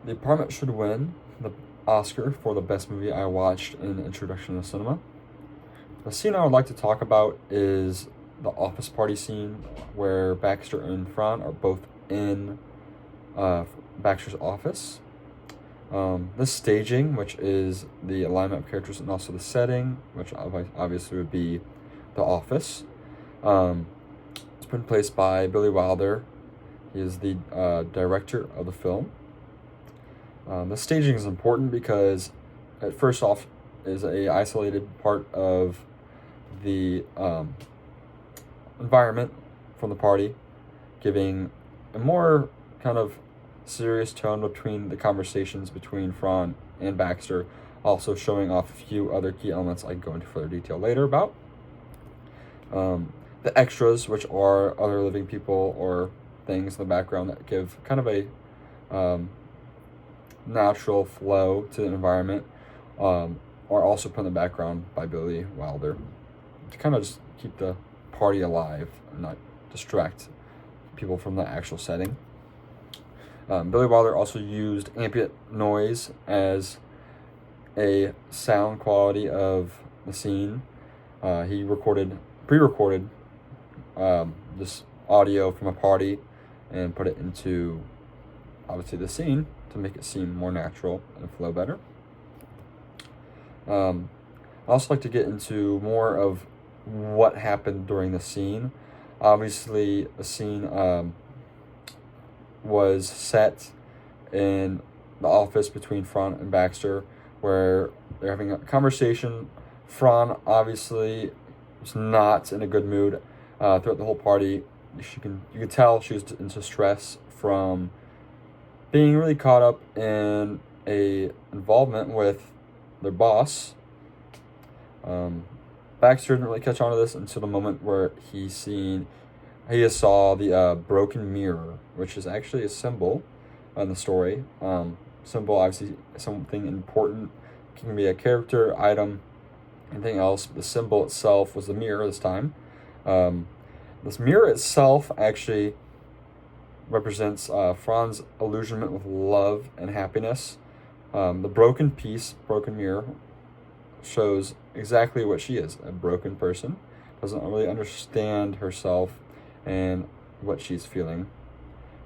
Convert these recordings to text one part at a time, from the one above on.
The Apartment should win the Oscar for the best movie I watched in Introduction to Cinema. The scene I would like to talk about is the office party scene where Baxter and Fran are both in Baxter's office. This staging, which is the alignment of characters and also the setting, which obviously would be the office. It's been placed by Billy Wilder. He is the director of the film. The staging is important because, first off, is a isolated part of the environment from the party, giving a more kind of serious tone between the conversations between Fran and Baxter, also showing off a few other key elements I can go into further detail later about. The extras, which are other living people or things in the background that give kind of a natural flow to the environment, are also put in the background by Billy Wilder to kind of just keep the party alive and not distract people from the actual setting. Billy Wilder also used ambient noise as a sound quality of the scene. He pre-recorded this audio from a party and put it into, obviously, the scene to make it seem more natural and flow better. I'd also like to get into more of what happened during the scene. Obviously, the scene was set in the office between Fran and Baxter, where they're having a conversation. Fran obviously was not in a good mood throughout the whole party. You could tell she was into stress from being really caught up in a involvement with their boss. Baxter didn't really catch on to this until the moment where he saw the broken mirror, which is actually a symbol in the story. Symbol, obviously, something important. It can be a character, item, anything else. But the symbol itself was the mirror this time. This mirror itself actually represents Fran's illusionment with love and happiness. The broken mirror, shows exactly what she is, a broken person. Doesn't really understand herself and what she's feeling,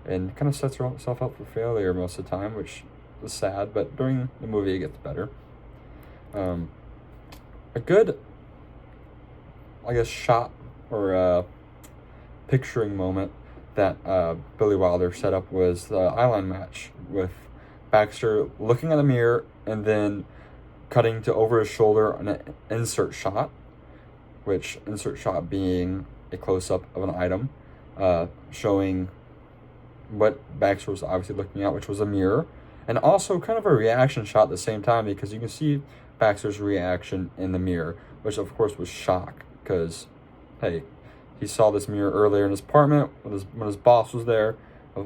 and kind of sets herself up for failure most of the time, which is sad, but during the movie it gets better. A good, I guess, shot or picturing moment that Billy Wilder set up was the eyeline match with Baxter looking at the mirror and then cutting to over his shoulder an insert shot, which insert shot being a close-up of an item, showing what Baxter was obviously looking at, which was a mirror, and also kind of a reaction shot at the same time, because you can see Baxter's reaction in the mirror, which of course was shock, because, hey, he saw this mirror earlier in his apartment when his boss was there,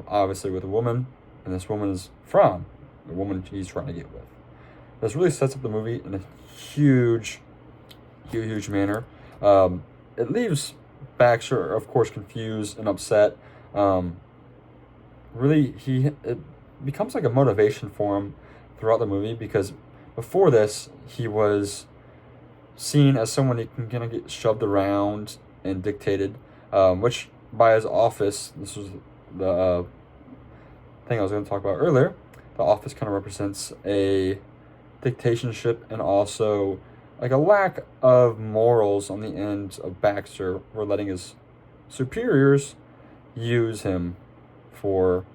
obviously with a woman, and this woman is Fran, the woman he's trying to get with. This really sets up the movie in a huge manner. It leaves Baxter, of course, confused and upset. It becomes like a motivation for him throughout the movie, because before this, he was seen as someone who can kind of get shoved around and dictated, which by his office, this was the thing I was going to talk about earlier, the office kind of represents a dictatorship and also like a lack of morals on the end of Baxter, or letting his superiors use him for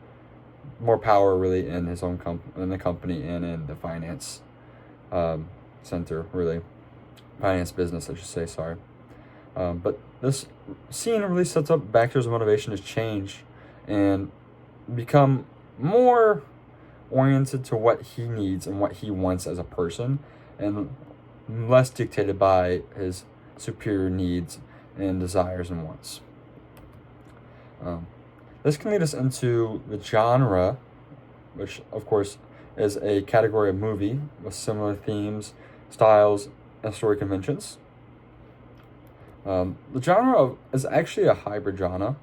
more power, really, in his own in the company and in the finance center, really, finance business, I should say. Sorry, but this scene really sets up Baxter's motivation to change and become more oriented to what he needs and what he wants as a person, and less dictated by his superior needs and desires and wants. This can lead us into the genre, which of course is a category of movie with similar themes, styles, and story conventions. The genre is actually a hybrid genre.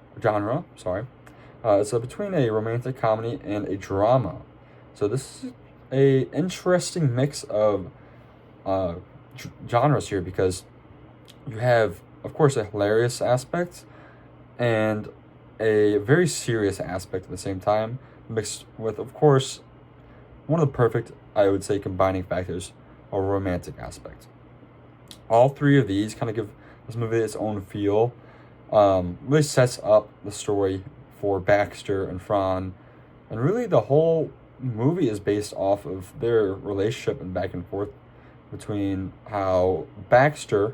It's between a romantic comedy and a drama. So this is a interesting mix of uh, genres here because you have, of course, a hilarious aspect and a very serious aspect at the same time, mixed with, of course, one of the perfect, I would say, combining factors, a romantic aspect. All three of these kind of give this movie its own feel. Really sets up the story for Baxter and Fran, and really the whole movie is based off of their relationship and back and forth between how Baxter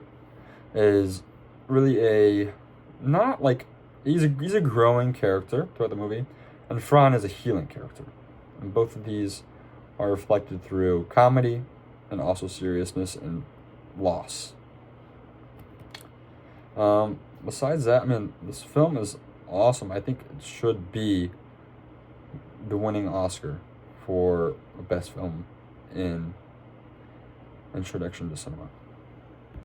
is really a not like he's a growing character throughout the movie, and Fran is a healing character, and both of these are reflected through comedy and also seriousness and loss. Besides that, I mean, this film is awesome. I think it should be the winning Oscar for best film in introduction to cinema.